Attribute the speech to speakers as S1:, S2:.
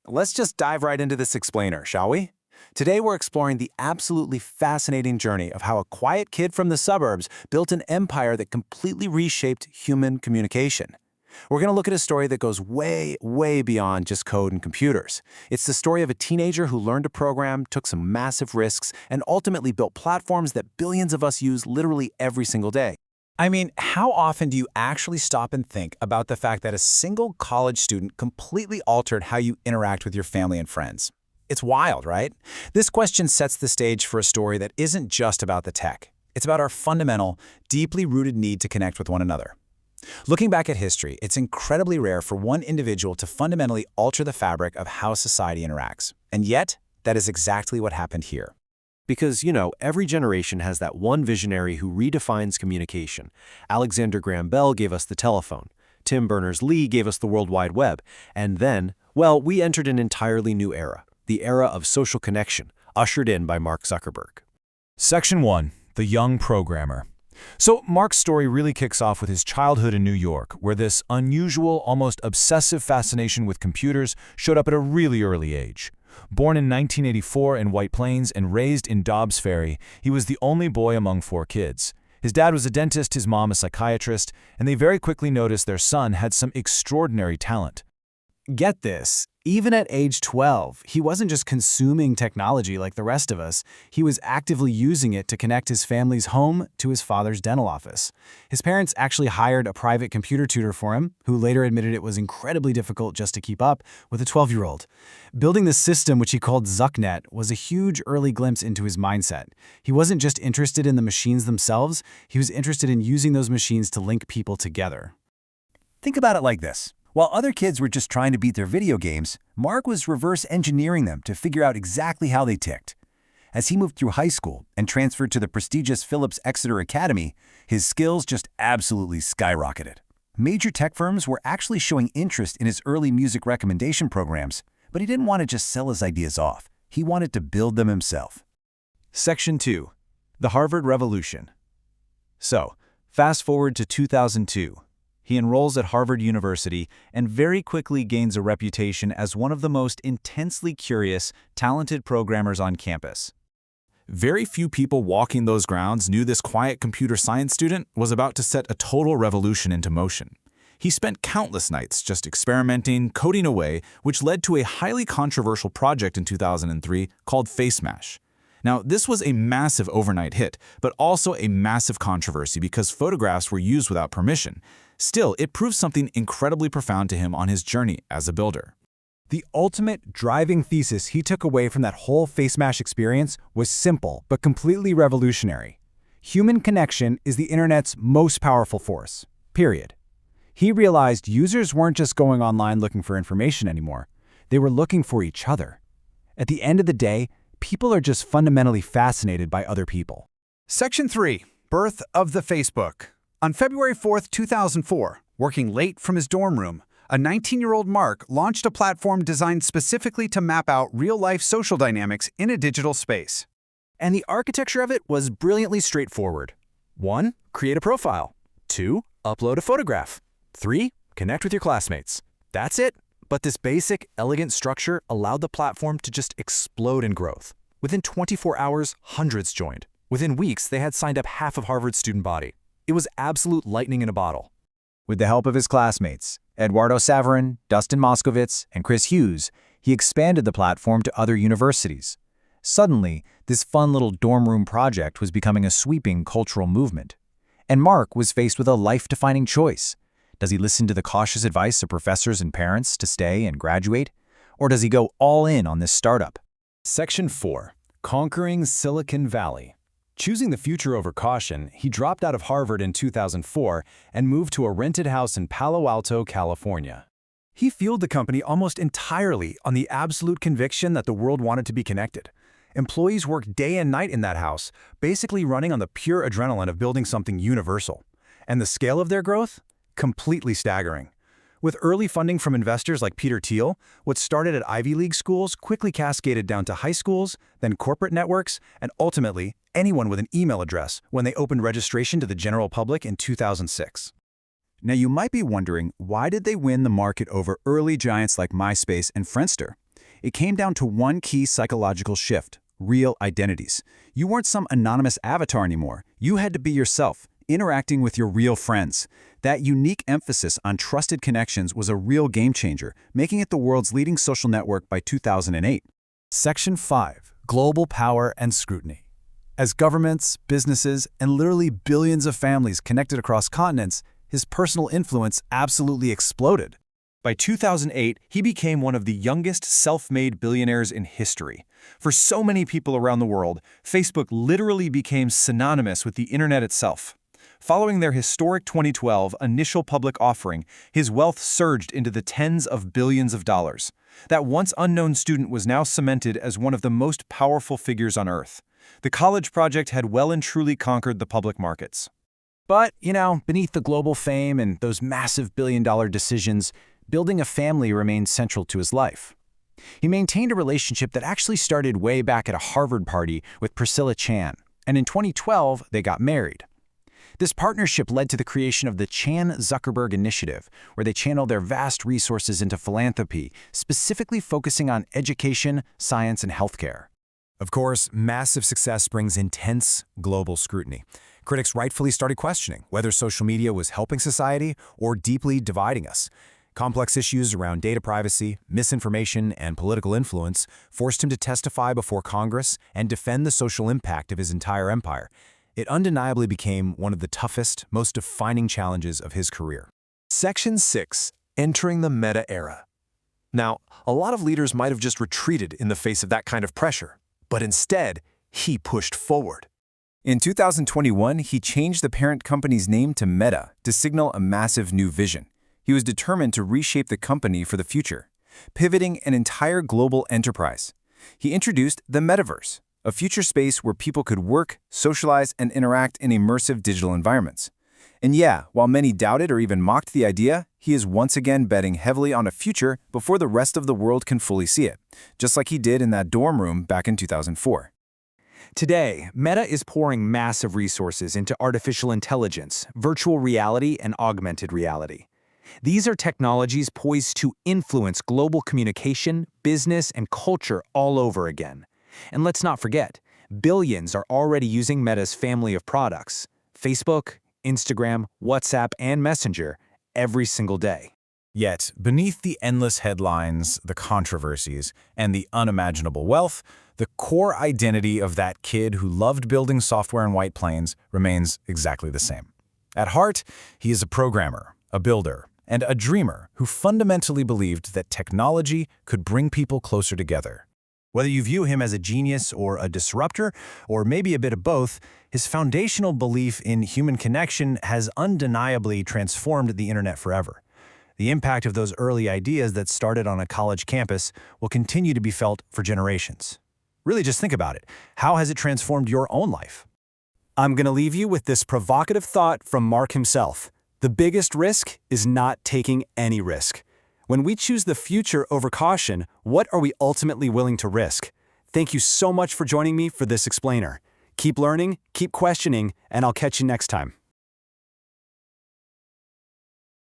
S1: Let's just dive right into this explainer, shall we? Today we're exploring the absolutely fascinating journey of how a quiet kid from the suburbs built an empire that completely reshaped human communication. We're going to look at a story that goes way, way beyond just code and computers. It's the story of a teenager who learned to program, took some massive risks, and ultimately built platforms that billions of us use literally every single day.
S2: I mean, how often do you actually stop and think about the fact that a single college student completely altered how you interact with your family and friends? It's wild, right? This question sets the stage for a story that isn't just about the tech. It's about our fundamental, deeply rooted need to connect with one another. Looking back at history, it's incredibly rare for one individual to fundamentally alter the fabric of how society interacts. And yet, that is exactly what happened here.
S3: Because, every generation has that one visionary who redefines communication. Alexander Graham Bell gave us the telephone. Tim Berners-Lee gave us the World Wide Web. And then, we entered an entirely new era, the era of social connection, ushered in by Mark Zuckerberg.
S4: Section 1. The Young Programmer. So Mark's story really kicks off with his childhood in New York, where this unusual, almost obsessive fascination with computers showed up at a really early age. Born in 1984 in White Plains and raised in Dobbs Ferry, he was the only boy among 4 kids. His dad was a dentist, his mom a psychiatrist, and they very quickly noticed their son had some extraordinary talent.
S2: Get this, even at age 12, he wasn't just consuming technology like the rest of us, he was actively using it to connect his family's home to his father's dental office. His parents actually hired a private computer tutor for him, who later admitted it was incredibly difficult just to keep up with a 12-year-old. Building this system, which he called ZuckNet, was a huge early glimpse into his mindset. He wasn't just interested in the machines themselves, he was interested in using those machines to link people together.
S5: Think about it like this. While other kids were just trying to beat their video games, Mark was reverse engineering them to figure out exactly how they ticked. As he moved through high school and transferred to the prestigious Phillips Exeter Academy, his skills just absolutely skyrocketed. Major tech firms were actually showing interest in his early music recommendation programs, but he didn't want to just sell his ideas off. He wanted to build them himself.
S4: Section 2. The Harvard Revolution. So, fast forward to 2002. He enrolls at Harvard University and very quickly gains a reputation as one of the most intensely curious, talented programmers on campus. Very few people walking those grounds knew this quiet computer science student was about to set a total revolution into motion. He spent countless nights just experimenting, coding away, which led to a highly controversial project in 2003 called FaceMash. Now, this was a massive overnight hit, but also a massive controversy because photographs were used without permission. Still, it proved something incredibly profound to him on his journey as a builder.
S2: The ultimate driving thesis he took away from that whole FaceMash experience was simple but completely revolutionary. Human connection is the internet's most powerful force, period. He realized users weren't just going online looking for information anymore. They were looking for each other. At the end of the day, people are just fundamentally fascinated by other people.
S6: Section 3. Birth of the Facebook. On February 4, 2004, working late from his dorm room, a 19-year-old Mark launched a platform designed specifically to map out real-life social dynamics in a digital space.
S1: And the architecture of it was brilliantly straightforward. 1. Create a profile. 2. Upload a photograph. 3. Connect with your classmates. That's it. But this basic, elegant structure allowed the platform to just explode in growth. Within 24 hours, hundreds joined. Within weeks, they had signed up half of Harvard's student body. It was absolute lightning in a bottle.
S2: With the help of his classmates, Eduardo Saverin, Dustin Moskovitz, and Chris Hughes, he expanded the platform to other universities. Suddenly, this fun little dorm room project was becoming a sweeping cultural movement. And Mark was faced with a life-defining choice. Does he listen to the cautious advice of professors and parents to stay and graduate? Or does he go all in on this startup?
S4: Section 4. Conquering Silicon Valley. Choosing the future over caution, he dropped out of Harvard in 2004 and moved to a rented house in Palo Alto, California.
S6: He fueled the company almost entirely on the absolute conviction that the world wanted to be connected. Employees worked day and night in that house, basically running on the pure adrenaline of building something universal. And the scale of their growth? Completely staggering. With early funding from investors like Peter Thiel, what started at Ivy League schools quickly cascaded down to high schools, then corporate networks, and ultimately, anyone with an email address when they opened registration to the general public in 2006.
S5: Now you might be wondering, why did they win the market over early giants like MySpace and Friendster?
S4: It came down to one key psychological shift: real identities. You weren't some anonymous avatar anymore. You had to be yourself, interacting with your real friends. That unique emphasis on trusted connections was a real game changer, making it the world's leading social network by 2008.
S2: Section 5. Global Power and Scrutiny. As governments, businesses, and literally billions of families connected across continents, his personal influence absolutely exploded.
S6: By 2008, he became one of the youngest self-made billionaires in history. For so many people around the world, Facebook literally became synonymous with the internet itself. Following their historic 2012 initial public offering, his wealth surged into the tens of billions of dollars. That once unknown student was now cemented as one of the most powerful figures on Earth. The college project had well and truly conquered the public markets.
S2: But, beneath the global fame and those massive billion-dollar decisions, building a family remained central to his life. He maintained a relationship that actually started way back at a Harvard party with Priscilla Chan, and in 2012, they got married. This partnership led to the creation of the Chan-Zuckerberg Initiative, where they channeled their vast resources into philanthropy, specifically focusing on education, science, and healthcare.
S5: Of course, massive success brings intense global scrutiny. Critics rightfully started questioning whether social media was helping society or deeply dividing us. Complex issues around data privacy, misinformation, and political influence forced him to testify before Congress and defend the social impact of his entire empire. It undeniably became one of the toughest, most defining challenges of his career.
S3: Section 6. Entering the Meta Era. Now, a lot of leaders might have just retreated in the face of that kind of pressure, but instead, he pushed forward.
S1: In 2021, he changed the parent company's name to Meta to signal a massive new vision. He was determined to reshape the company for the future, pivoting an entire global enterprise. He introduced the Metaverse, a future space where people could work, socialize, and interact in immersive digital environments. And yeah, while many doubted or even mocked the idea, he is once again betting heavily on a future before the rest of the world can fully see it, just like he did in that dorm room back in 2004.
S7: Today, Meta is pouring massive resources into artificial intelligence, virtual reality, and augmented reality. These are technologies poised to influence global communication, business, and culture all over again. And let's not forget, billions are already using Meta's family of products, Facebook, Instagram, WhatsApp, and Messenger, every single day.
S4: Yet, beneath the endless headlines, the controversies, and the unimaginable wealth, the core identity of that kid who loved building software in white plains remains exactly the same. At heart, he is a programmer, a builder, and a dreamer who fundamentally believed that technology could bring people closer together.
S6: Whether you view him as a genius or a disruptor, or maybe a bit of both, his foundational belief in human connection has undeniably transformed the internet forever. The impact of those early ideas that started on a college campus will continue to be felt for generations. Really, just think about it. How has it transformed your own life?
S2: I'm going to leave you with this provocative thought from Mark himself. The biggest risk is not taking any risk. When we choose the future over caution, what are we ultimately willing to risk? Thank you so much for joining me for this explainer. Keep learning, keep questioning, and I'll catch you next time.